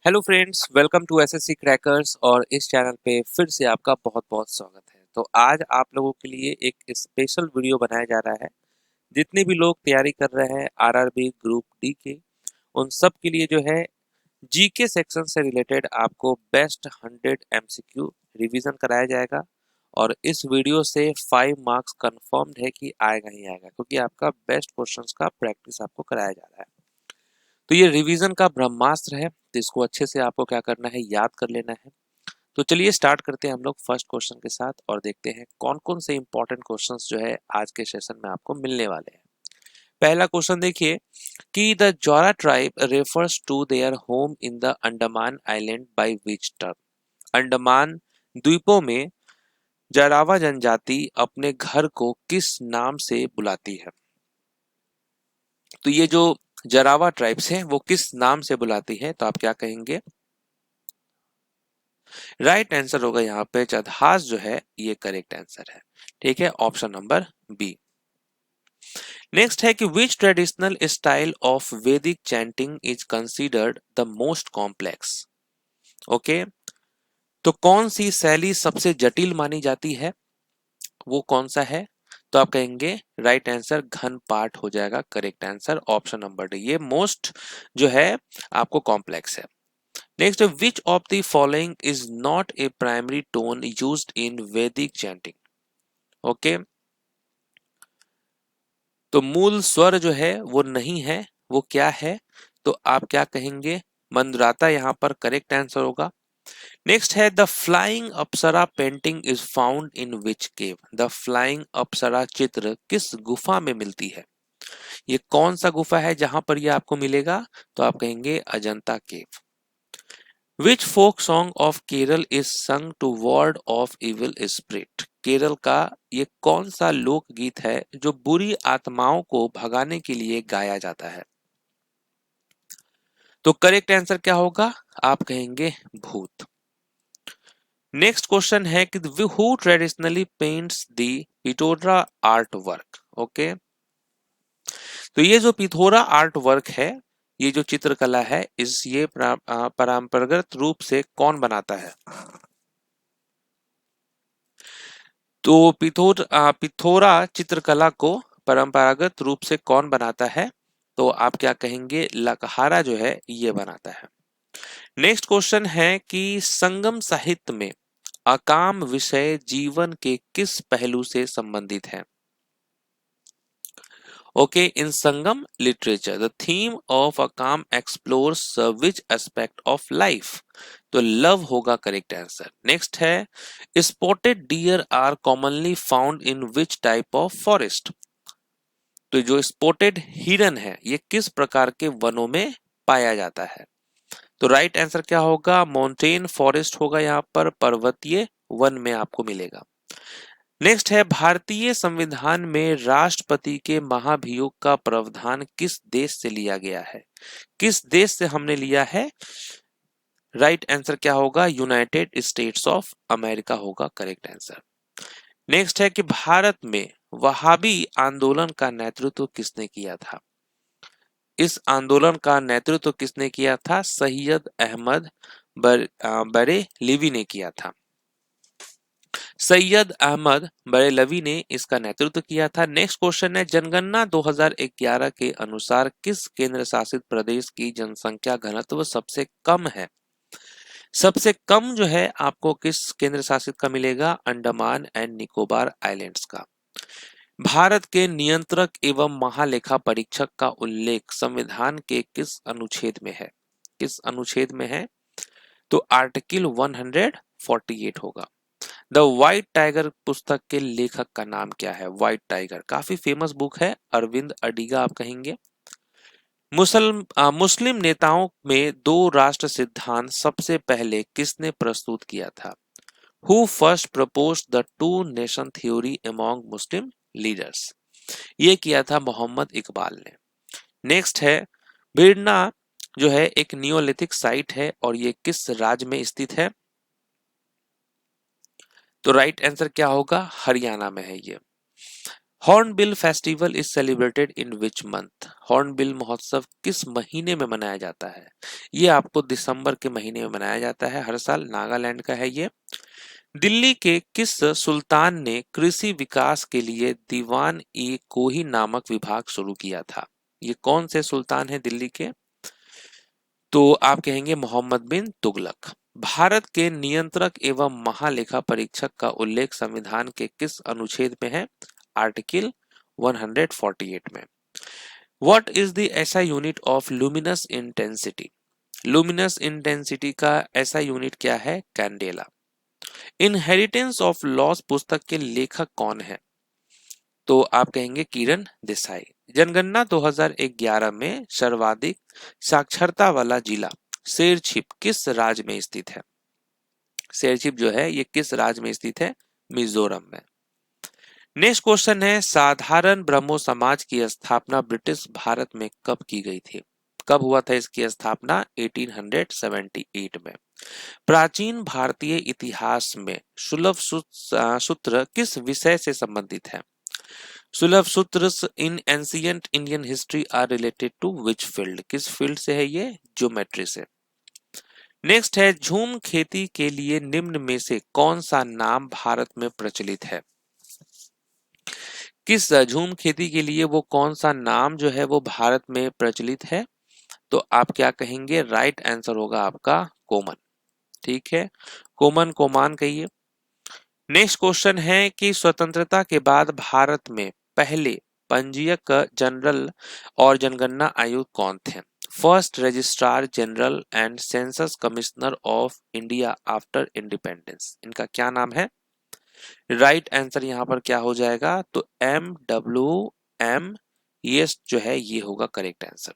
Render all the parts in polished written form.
Hello friends, welcome to SSC crackers. और इस channel पे फिर से आपका बहुत बहुत स्वागत है। तो आज आप लोगों के लिए एक स्पेशल वीडियो बनाया जा रहा है। जितने भी लोग तैयारी कर रहे हैं आरआरबी ग्रुप डी के, उन सब के लिए जो है जीके सेक्शन से रिलेटेड आपको बेस्ट 100 एमसीक्यू रिवीजन कराया जाएगा। और इस वीडियो से 5 मार्क्स कंफर्म्ड है कि आएगा ही आएगा, क्योंकि आपका बेस्ट क्वेश्चंस का प्रैक्टिस आपको कराया जा रहा है। तो ये रिवीजन का ब्रह्मास्त्र है, तो इसको अच्छे से आपको क्या करना है, याद कर लेना है। तो चलिए स्टार्ट करते हैं हम लोग फर्स्ट क्वेश्चन के साथ और देखते हैं कौन कौन से इंपॉर्टेंट क्वेश्चंस जो है आज के सेशन में आपको मिलने वाले हैं। पहला क्वेश्चन देखिए कि the Jarawa tribe refers to their home in the Andaman island by which term. Andaman द्वीपों में जारावा जनजाति अपने घर को किस नाम से बुलाती है। तो ये जो जरावा ट्राइब्स है वो किस नाम से बुलाती है, तो आप क्या कहेंगे। राइट आंसर होगा यहाँ पे चदहास जो है ये करेक्ट आंसर है। ठीक है, ऑप्शन नंबर बी। नेक्स्ट है कि विच ट्रेडिशनल स्टाइल ऑफ वैदिक chanting is considered the most complex. Okay, तो कौन सी शैली सबसे जटिल मानी जाती है, वो कौन सा है। तो आप कहेंगे राइट आंसर घन पाठ हो जाएगा correct answer, option number D. ये मोस्ट जो है आपको कॉम्प्लेक्स है। Next, which of the following is not a primary tone used in वैदिक चैंटिंग। ओके, तो मूल स्वर जो है वो नहीं है, वो क्या है। तो आप क्या कहेंगे, मंद्राता यहाँ पर करेक्ट आंसर होगा। नेक्स्ट है the flying apsara painting is found in which cave. The flying apsara चित्र किस गुफा में मिलती है, ये कौन सा गुफा है जहां पर ये आपको मिलेगा। तो आप कहेंगे Ajanta cave. Which folk song of Kerala is sung to ward of evil spirit. Kerala का ये कौन सा लोकगीत है जो बुरी आत्माओं को भगाने के लिए गाया जाता है। तो करेक्ट आंसर क्या होगा, आप कहेंगे भूत। नेक्स्ट क्वेश्चन है कि who traditionally paints the Pithora art work. Okay, तो ये जो पिथोरा आर्ट वर्क है, ये जो चित्रकला है, ये परंपरागत रूप से कौन बनाता है। तो पिथोरा चित्रकला को परंपरागत रूप से कौन बनाता है। तो आप क्या कहेंगे, लकहारा जो है ये बनाता है। नेक्स्ट क्वेश्चन है कि संगम साहित्य में अकाम विषय जीवन के किस पहलू से संबंधित है। Okay, in Sangam literature the theme of Akam explores which aspect of life. तो लव होगा करेक्ट आंसर। नेक्स्ट है spotted deer are commonly found in which type of forest. तो जो स्पॉटेड हिरन है ये किस प्रकार के वनों में पाया जाता है। तो राइट आंसर क्या होगा, माउंटेन फॉरेस्ट होगा, यहाँ पर पर्वतीय वन में आपको मिलेगा। नेक्स्ट है भारतीय संविधान में राष्ट्रपति के महाभियोग का प्रावधान किस देश से लिया गया है। किस देश से हमने लिया है। राइट आंसर क्या होगा, यूनाइटेड स्टेट्स ऑफ अमेरिका होगा करेक्ट आंसर। नेक्स्ट है कि भारत में वहाबी आंदोलन का नेतृत्व किसने किया था। इस आंदोलन का नेतृत्व किसने किया था, सैयद अहमद बरेलवी ने किया था। सैयद अहमद बरेलवी ने इसका नेतृत्व किया था। नेक्स्ट क्वेश्चन है जनगणना 2011 के अनुसार किस केंद्र शासित प्रदेश की जनसंख्या घनत्व सबसे कम है। सबसे कम जो है आपको किस केंद्र शासित का मिलेगा, अंडमान एंड निकोबार आइलैंड्स का। भारत के नियंत्रक एवं महालेखा परीक्षक का उल्लेख संविधान के किस अनुच्छेद में है। किस अनुच्छेद में है, तो आर्टिकल 148 होगा। द व्हाइट टाइगर पुस्तक के लेखक का नाम क्या है। व्हाइट टाइगर काफी फेमस बुक है, अरविंद अडिगा आप कहेंगे। मुस्लिम नेताओं में दो राष्ट्र सिद्धांत सबसे पहले किसने प्रस्तुत किया था। Who first proposed the two nation theory among Muslim leaders. ये किया था मोहम्मद इकबाल ने। नेक्स्ट है बिरना जो है एक नियोलिथिक साइट है और ये किस राज्य में स्थित है। तो राइट आंसर क्या होगा, हरियाणा में है ये। Hornbill festival is celebrated in which month? Hornbill महोत्सव किस महीने में मनाया जाता है? ये आपको दिसंबर के महीने में मनाया जाता है हर साल। नागालैंड का है ये। दिल्ली के किस सुल्तान ने कृषि विकास के लिए दीवान ए कोही नामक विभाग शुरू किया था? ये कौन से सुल्तान हैं दिल्ली के? तो आप कहेंगे मोहम्मद बिन तुगलक। भारत के नियंत्रक एवं महालेखा परीक्षक का उल्लेख संविधान के किस अनुच्छेद में है? आर्टिकल 148 में। What is the SI unit of luminous intensity? Luminous intensity का एसआई यूनिट क्या है? कैंडेला। इनहेरिटेंस ऑफ लॉस पुस्तक के लेखक कौन है? तो आप कहेंगे किरण देसाई। जनगणना 2011 में सर्वाधिक साक्षरता वाला जिला शेरछिप किस राज्य में स्थित है? शेरछिप जो है ये किस राज्य में स्थित है? मिजोरम में। नेक्स्ट क्वेश्चन है, साधारण ब्रह्मो समाज की स्थापना ब्रिटिश भारत में कब की गई थी? कब हुआ था इसकी स्थापना? 1878 में। प्राचीन भारतीय इतिहास में सुलभ सूत्र किस विषय से संबंधित है? Sulba Sutra in ancient Indian history are related to which field? किस फील्ड से है ये? ज्योमेट्री से। नेक्स्ट है, झूम खेती के लिए निम्न में से कौन सा नाम भारत में प्रचलित है? किस झूम खेती के लिए वो कौन सा नाम जो है वो भारत में प्रचलित है? तो आप क्या कहेंगे? राइट आंसर होगा आपका कोमन। ठीक है, कोमन कोमान कहिए। नेक्स्ट क्वेश्चन है कि स्वतंत्रता के बाद भारत में पहले पंजीयक जनरल और जनगणना आयुक्त कौन थे? First registrar general and census commissioner of India after independence, इनका क्या नाम है? राइट आंसर यहाँ पर क्या हो जाएगा? तो MWM, ये जो है ये होगा करेक्ट आंसर।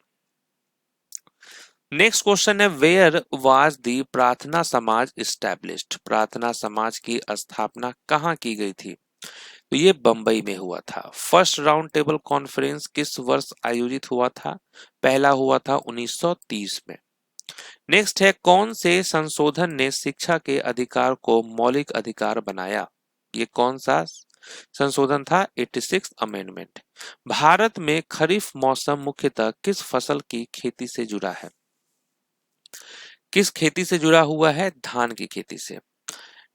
नेक्स्ट क्वेश्चन है, वेयर वाज दी प्रार्थना समाज इस्टेब्लिश्ड? प्रार्थना समाज की स्थापना कहाँ की गई थी? तो ये बंबई में हुआ था। फर्स्ट राउंड टेबल कॉन्फ्रेंस किस वर्ष आयोजित हुआ था? पहला हुआ था 1930 में। नेक्स्ट है, कौन से संशोधन ने शिक्षा के अधिकार को मौलिक अधिकार बनाया? ये कौन सा संशोधन था? 86 अमेंडमेंट। भारत में खरीफ मौसम मुख्यतः किस फसल की खेती से जुड़ा है? किस खेती से जुड़ा हुआ है? धान की खेती से।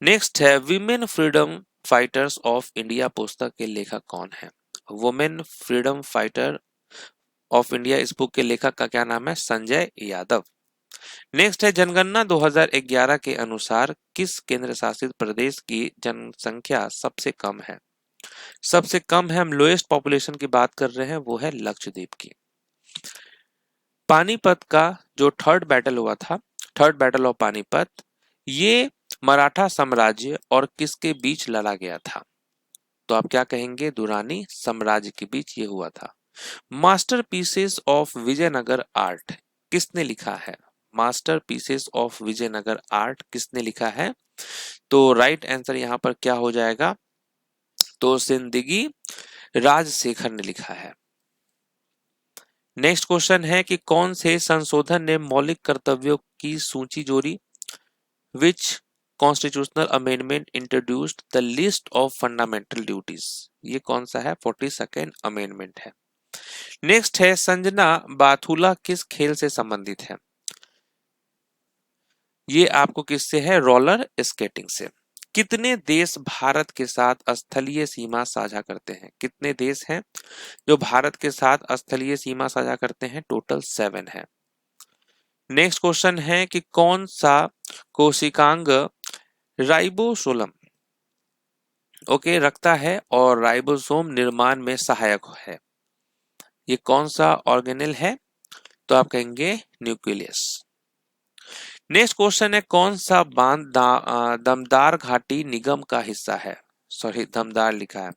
नेक्स्ट है, women freedom fighters of India पुस्तक के लेखक कौन है? Women freedom fighter of India, इस बुक के लेखक का क्या नाम है? संजय यादव। नेक्स्ट है, जनगणना 2011 के अनुसार किस केंद्र शासित प्रदेश की जनसंख्या सबसे कम है? सबसे कम है, हम लोएस्ट पॉपुलेशन की बात कर रहे हैं, वो है लक्षद्वीप की। पानीपत का जो थर्ड बैटल हुआ था, थर्ड बैटल ऑफ पानीपत, ये मराठा साम्राज्य और किसके बीच लड़ा गया था? तो आप क्या कहेंगे? दुरानी साम्राज्य के बीच ये हुआ था। मास्टरपीसेस ऑफ विजयनगर आर्ट किसने लिखा है? मास्टरपीसेस ऑफ विजयनगर आर्ट किसने लिखा है? तो राइट आंसर यहाँ पर क्या हो जाएगा? तो सिंदगी राजशेखर ने लिखा है। नेक्स्ट क्वेश्चन है कि कौन से संशोधन ने मौलिक कर्तव्यों की सूची जोड़ी? Which constitutional amendment introduced the list of fundamental duties? ये कौन सा है? 42nd अमेंडमेंट है। नेक्स्ट है, संजना बाथुला किस खेल से संबंधित है? ये आपको किससे है? रोलर स्केटिंग से। कितने देश भारत के साथ स्थलीय सीमा साझा करते हैं? कितने देश हैं जो भारत के साथ स्थलीय सीमा साझा करते हैं? टोटल 7 है। नेक्स्ट क्वेश्चन है कि कौन सा कोशिकांग राइबोसोम ओके रखता है और राइबोसोम निर्माण में सहायक है? ये कौन सा ऑर्गेनेल है? तो आप कहेंगे न्यूक्लियस। नेक्स्ट क्वेश्चन है, कौन सा बांध दमदार घाटी निगम का हिस्सा है? सॉरी, दमदार लिखा है।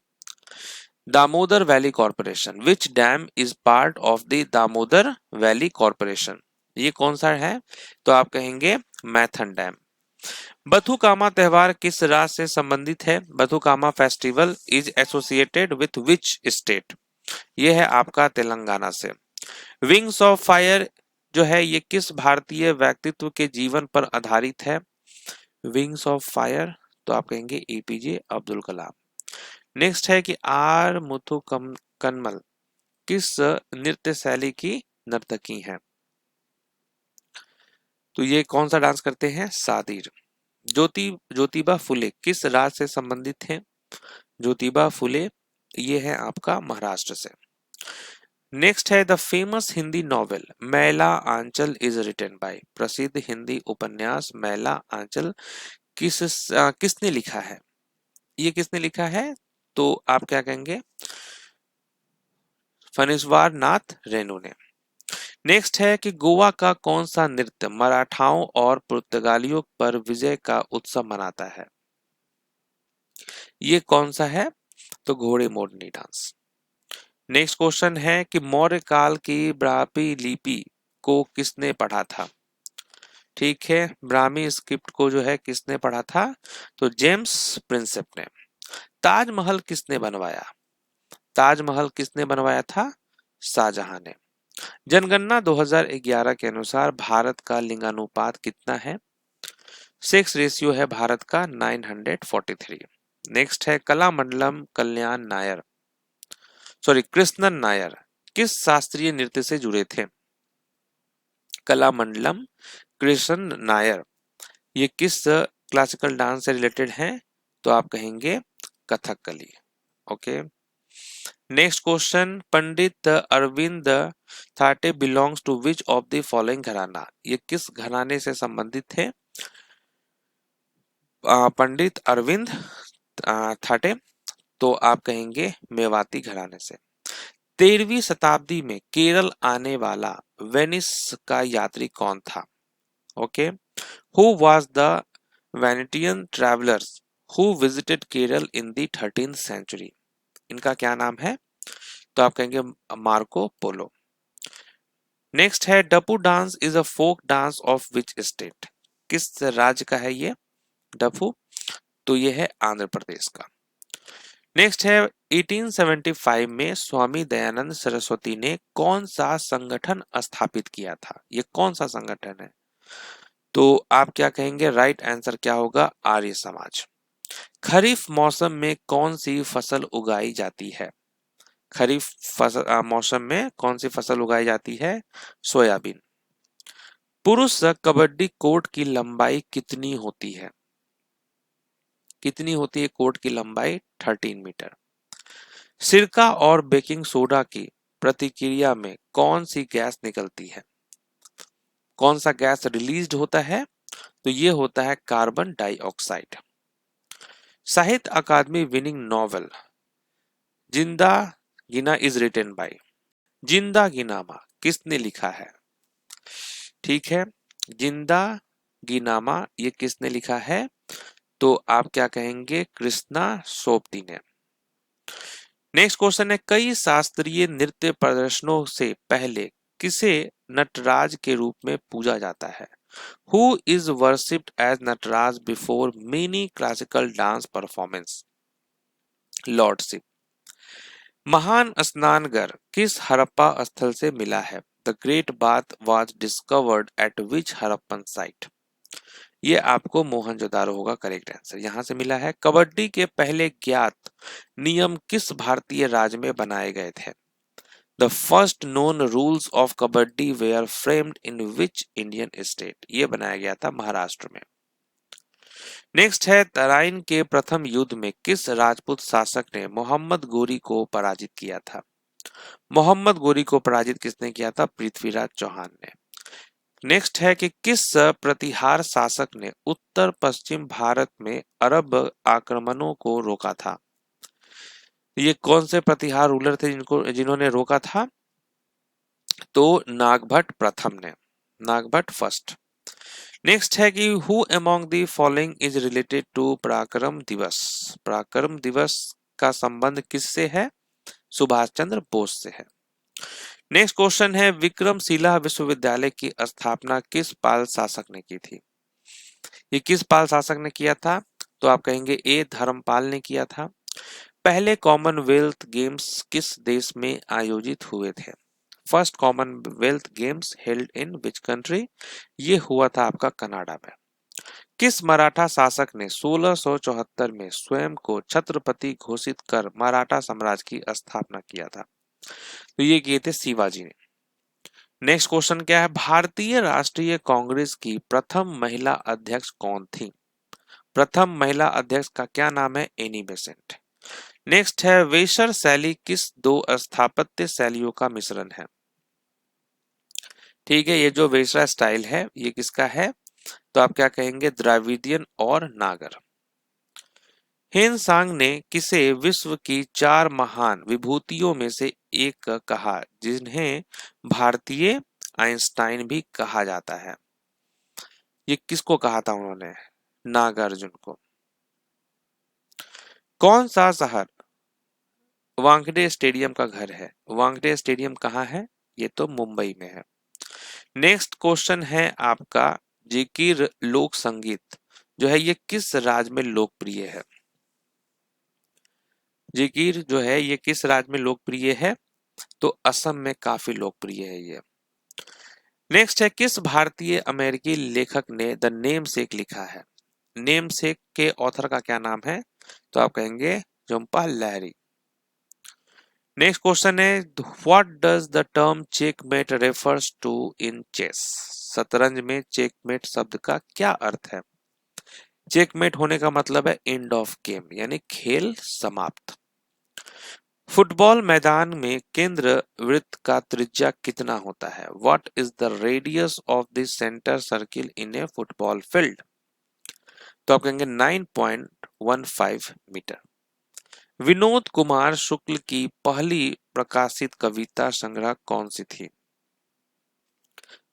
Damodar valley corporation. Which dam is part of the Damodar valley corporation? ये कौन सा है? तो आप कहेंगे मैथन डैम। बथुकामा त्योहार किस राज्य से संबंधित है? Bathukamma festival is associated with which state? ये है आपका तेलंगाना से। विंग्स ऑफ फायर जो है ये किस भारतीय व्यक्तित्व के जीवन पर आधारित है? विंग्स ऑफ फायर, तो आप कहेंगे APJ अब्दुल कलाम। नेक्स्ट है कि आर मुथु कन्मल किस नृत्य शैली की नर्तकी हैं? तो ये कौन सा डांस करते हैं? सादिर। ज्योतिबा फुले किस राज्य से संबंधित हैं? ज्योतिबा फुले ये है आपका महाराष्ट्र से। नेक्स्ट है द फेमस हिंदी नॉवेल मैला आंचल इज रिटन बाय, प्रसिद्ध हिंदी उपन्यास मैला आंचल किसने लिखा है? ये किसने लिखा है? तो आप क्या कहेंगे? फणीश्वर नाथ रेणु ने। नेक्स्ट है कि गोवा का कौन सा नृत्य मराठाओं और पुर्तगालियों पर विजय का उत्सव मनाता है? ये कौन सा है? तो घोड़े मोरनी डांस। नेक्स्ट क्वेश्चन है कि मौर्य काल की ब्राह्मी लिपि को किसने पढ़ा था? ठीक है, ब्राह्मी स्क्रिप्ट को जो है किसने पढ़ा था? तो जेम्स प्रिंसेप ने। ताजमहल किसने बनवाया? ताजमहल किसने बनवाया था? शाहजहां ने। जनगणना 2011 के अनुसार भारत का लिंगानुपात कितना है? सेक्स रेशियो है भारत का 943। नेक्स्ट है कलामंडलम कल्याण नायर कृष्णन नायर किस शास्त्रीय नृत्य से जुड़े थे? कलामंडलम कृष्णन नायर ये किस क्लासिकल डांस से रिलेटेड है? तो आप कहेंगे Kathakali. Okay. Next question Pandit Arvind Thatte belongs to which of the following gharana? ये किस घराने से संबंधित थे? पंडित अरविंद थाटे तो आप कहेंगे मेवाती घराने से। 13वीं शताब्दी में केरल आने वाला वेनिस का यात्री कौन था? Okay. Who was the Venetian travellers who visited Kerala in the 13th century? इनका क्या नाम है? तो आप कहेंगे मार्को पोलो। नेक्स्ट है Dappu dance is a folk dance of which state? किस राज्य का है ये डप्पू? तो ये है आंध्र प्रदेश का। नेक्स्ट है 1875 में स्वामी दयानंद सरस्वती ने कौन सा संगठन स्थापित किया था? ये कौन सा संगठन है? तो आप क्या कहेंगे? राइट आंसर क्या होगा? आर्य समाज। खरीफ मौसम में कौन सी फसल उगाई जाती है? खरीफ मौसम में कौन सी फसल उगाई जाती है? सोयाबीन। पुरुष कबड्डी कोर्ट की लंबाई कितनी होती है? कितनी होती है कोर्ट की लंबाई? 13 मीटर। सिरका और बेकिंग सोडा की प्रतिक्रिया में कौन सी गैस निकलती है? कौन सा गैस रिलीज्ड होता है? तो ये होता है कार्बन डाइऑक्साइड। साहित्य अकादमी विनिंग नॉवेल जिंदा गिना इज रिटन बाय, जिंदा गिनामा किसने लिखा है? ठीक है, जिंदा गिनामा ये किसने लिखा है? तो आप क्या कहेंगे? कृष्णा सोपती ने। नेक्स्ट क्वेश्चन है कई शास्त्रीय नृत्य प्रदर्शनों से पहले किसे नटराज के रूप में पूजा जाता है? Who is worshipped as Nataraja before many classical dance performance? Lordship. महान स्नानघर किस हड़प्पा स्थल से मिला है? The great bath was discovered at which Harappan site? ये आपको मोहनजोदारो होगा करेक्ट आंसर। यहां से मिला है। कबड्डी के पहले ज्ञात नियम किस भारतीय राज्य में बनाए गए थे? The first known rules of kabaddi were framed in which Indian state? ये बनाया गया था महाराष्ट्र में। नेक्स्ट है तराइन के प्रथम युद्ध में किस राजपूत शासक ने मोहम्मद गोरी को पराजित किया था? मोहम्मद गोरी को पराजित किसने किया था? पृथ्वीराज चौहान ने। नेक्स्ट है कि किस प्रतिहार शासक ने उत्तर पश्चिम भारत में अरब आक्रमणों को रोका था? ये कौन से प्रतिहार रूलर थे जिन्होंने रोका था? तो नागभट्ट प्रथम ने, नागभट्ट फर्स्ट। नेक्स्ट है कि who among the following is related to Parakram Diwas? पराक्रम दिवस का संबंध किससे है? सुभाष चंद्र बोस से है। नेक्स्ट क्वेश्चन है विक्रमशिला विश्वविद्यालय की स्थापना किस पाल शासक ने की थी? ये किस पाल शासक ने किया था? तो आप कहेंगे ए धर्मपाल ने किया था। पहले कॉमनवेल्थ गेम्स किस देश में आयोजित हुए थे? First Commonwealth games held in which country? ये हुआ था आपका कनाडा में। किस मराठा शासक ने 1674 में स्वयं को छत्रपति घोषित कर मराठा साम्राज्य की स्थापना किया था? तो ये किए थे शिवाजी ने। नेक्स्ट क्वेश्चन क्या है? भारतीय राष्ट्रीय कांग्रेस की प्रथम महिला अध्यक्ष कौन थी? प्रथम महिला अध्यक्ष का क्या नाम है? Annie Besant. नेक्स्ट है, वेशर शैली किस दो स्थापत्य शैलियों का मिश्रण है? ठीक है, ये जो वेशरा स्टाइल है ये किसका है? तो आप क्या कहेंगे? द्रविडियन और नागर। हेनसांग ने किसे विश्व की 4 महान विभूतियों में से एक कहा, जिन्हें भारतीय आइंस्टाइन भी कहा जाता है? ये किसको कहा था उन्होंने? नागार्जुन को। कौन सा शहर वानखेड़े स्टेडियम का घर है? वानखेड़े स्टेडियम कहाँ है? ये तो मुंबई में है। नेक्स्ट क्वेश्चन है आपका, जिकिर लोक संगीत जो है ये किस राज्य में लोकप्रिय है? जिकिर जो है ये किस राज्य में लोकप्रिय है? तो असम में काफी लोकप्रिय है ये। नेक्स्ट है, किस भारतीय अमेरिकी लेखक ने द नेमसेक लिखा है? नेमसेक के ऑथर का क्या नाम है? तो आप कहेंगे जम्पा लाहिरी। नेक्स्ट क्वेश्चन है, what does the term checkmate refers to in chess? शतरंज में चेकमेट शब्द का क्या अर्थ है? चेकमेट होने का मतलब है एंड ऑफ गेम, यानी खेल समाप्त। फुटबॉल मैदान में केंद्र वृत्त का त्रिज्या कितना होता है? What is the radius of the centre circle in A football field? तो आप कहेंगे 9.15 मीटर। विनोद कुमार शुक्ल की पहली प्रकाशित कविता संग्रह कौन सी थी?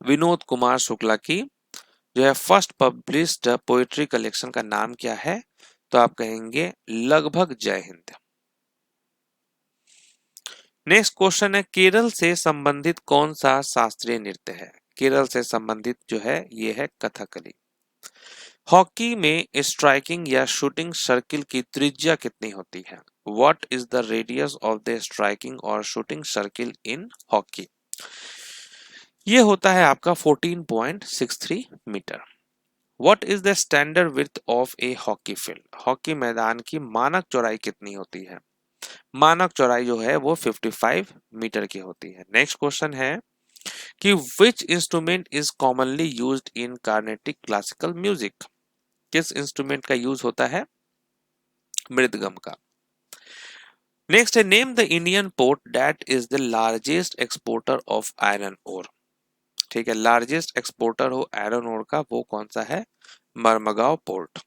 विनोद कुमार शुक्ला की जो है फर्स्ट पब्लिश्ड पोएट्री कलेक्शन का नाम क्या है? तो आप कहेंगे लगभग जय हिंद। नेक्स्ट क्वेश्चन है, केरल से संबंधित कौन सा शास्त्रीय नृत्य है? केरल से संबंधित जो है ये है कथकली। हॉकी में स्ट्राइकिंग या शूटिंग सर्किल की त्रिज्या कितनी होती है? What is the radius of the striking और शूटिंग सर्किल इन हॉकी? ये होता है आपका 14.63 metre. What is the standard width of a hockey field? Hockey मैदान की मानक चौड़ाई कितनी होती है? मानक चौड़ाई जो है वो 55 मीटर की होती है। नेक्स्ट क्वेश्चन है कि which instrument is commonly used in Carnatic classical music? किस इंस्ट्रूमेंट का यूज होता है? मृदगम का। नेक्स्ट है, name the Indian port that is the largest exporter of iron ore. ठीक है, लार्जेस्ट एक्सपोर्टर हो आयरन ओर का वो कौन सा है? मरमगांव पोर्ट।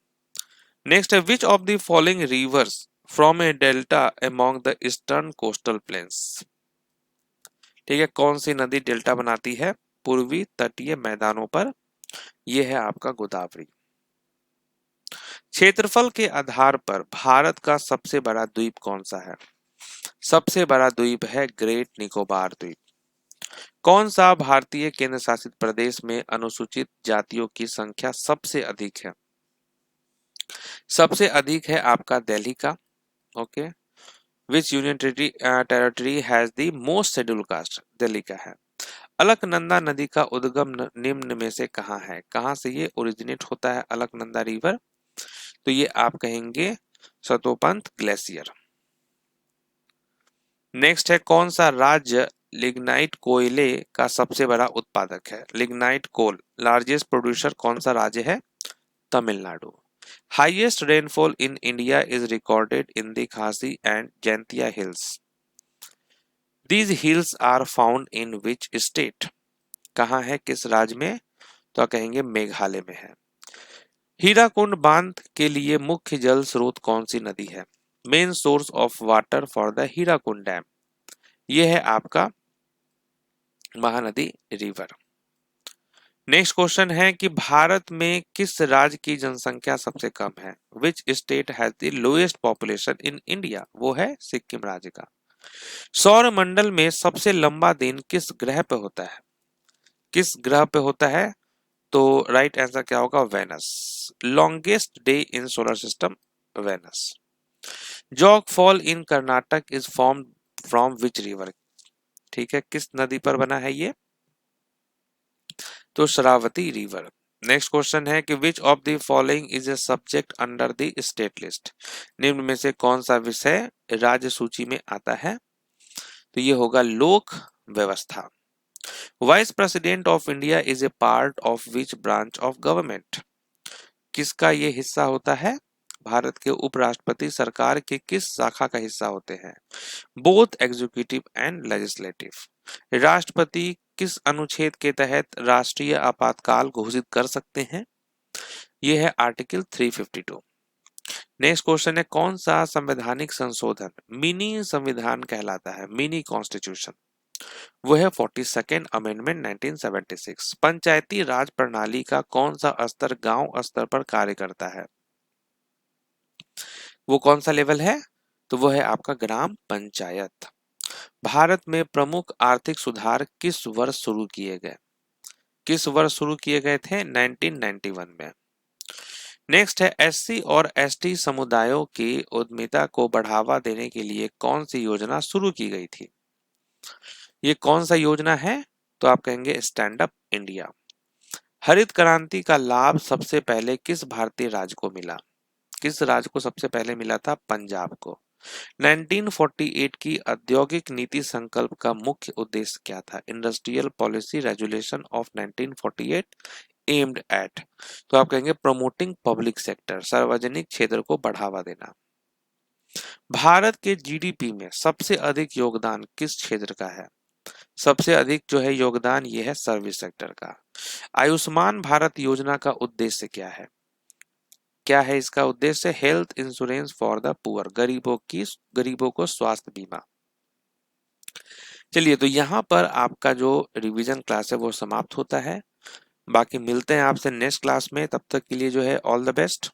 नेक्स्ट है, which of the following rivers from a delta among the eastern coastal plains? ठीक है, कौन सी नदी डेल्टा बनाती है पूर्वी तटीय मैदानों पर? यह है आपका गोदावरी। क्षेत्रफल के आधार पर भारत का सबसे बड़ा द्वीप कौन सा है? सबसे बड़ा द्वीप है ग्रेट निकोबार द्वीप। कौन सा भारतीय केंद्र शासित प्रदेश में अनुसूचित जातियों की संख्या सबसे अधिक है? सबसे अधिक है आपका दिल्ली का। Okay, which union territory has the most scheduled caste? Delhi का है। अलकनंदा नदी का उद्गम निम्न में से कहाँ है? कहाँ से ये ओरिजिनेट होता है अलकनंदा रिवर? तो ये आप कहेंगे सतोपंथ ग्लेशियर। नेक्स्ट है, कौन सा राज्य लिग्नाइट कोयले का सबसे बड़ा उत्पादक है? लिग्नाइट कोल लार्जेस्ट प्रोड्यूसर कौन सा राज्य है? Tamil Nadu. Highest rainfall in India is recorded in the Khasi and Jaintia hills. These hills are found in which state? कहाँ है, किस राज्य में? तो कहेंगे मेघालय में है। हीराकुंड बांध के लिए मुख्य जल स्रोत कौन सी नदी है? Main source of water for the Hirakud dam, यह है आपका महानदी रिवर। नेक्स्ट क्वेश्चन है कि भारत में किस राज्य की जनसंख्या सबसे कम है? Which state has the lowest population in India? वो है सिक्किम राज्य का। सौर मंडल में सबसे लंबा दिन किस ग्रह पे होता है? किस ग्रह पे होता है? तो राइट आंसर क्या होगा? Venus. Longest day in solar system, Venus. Jog fall in Karnataka is form from which river? ठीक है, किस नदी पर बना है ये? तो शरावती रिवर। नेक्स्ट क्वेश्चन है कि विच of the following is a subject under the state list. निम्न में से कौन सा विषय राज्य सूची में आता है? तो ये होगा लोक व्यवस्था। Vice president of India is a part of which branch of government. किसका ये हिस्सा होता है? भारत के उपराष्ट्रपति सरकार के किस शाखा का हिस्सा होते हैं? Both executive and legislative. राष्ट्रपति किस अनुच्छेद के तहत राष्ट्रीय आपातकाल घोषित कर सकते हैं? यह है आर्टिकल 352। नेक्स्ट क्वेश्चन है कौन सा संवैधानिक संशोधन मिनी संविधान कहलाता है? Mini constitution. वो है 42nd अमेंडमेंट 1976। पंचायती राज प्रणाली का कौन सा स्तर गांव स्तर पर कार्य करता है? वो कौन सा लेवल है? तो वो है आपका ग्राम पंचायत। भारत में प्रमुख आर्थिक सुधार किस वर्ष शुरू किए गए? किस वर्ष शुरू किए गए थे? 1991 में। नेक्स्ट है एससी और एसटी समुदायों की उद्यमिता को बढ़ावा देने के लिए कौन सी योजना शुरू की गई थी? ये कौन सा योजना है? तो आप कहेंगे स्टैंड अप इंडिया। हरित क्रांति का लाभ सबसे पहले किस भारतीय राज्य को मिला? किस राज्य को सबसे पहले मिला था? पंजाब को। 1948 की औद्योगिक नीति संकल्प का मुख्य उद्देश्य क्या था? Industrial policy resolution of 1948 aimed at. तो आप कहेंगे प्रमोटिंग पब्लिक सेक्टर, सार्वजनिक क्षेत्र को बढ़ावा देना। भारत के जीडीपी में सबसे अधिक योगदान किस क्षेत्र का है? सबसे अधिक जो है योगदान ये है सर्विस सेक्टर का। आयुष्मान भारत योजना का उद्देश्य क्या है? क्या है इसका उद्देश्य? Health insurance for the poor, गरीबों को स्वास्थ्य बीमा। चलिए, तो यहाँ पर आपका जो रिवीजन क्लास है वो समाप्त होता है। बाकी मिलते हैं आपसे नेक्स्ट क्लास में, तब तक के लिए जो है ऑल द बेस्ट।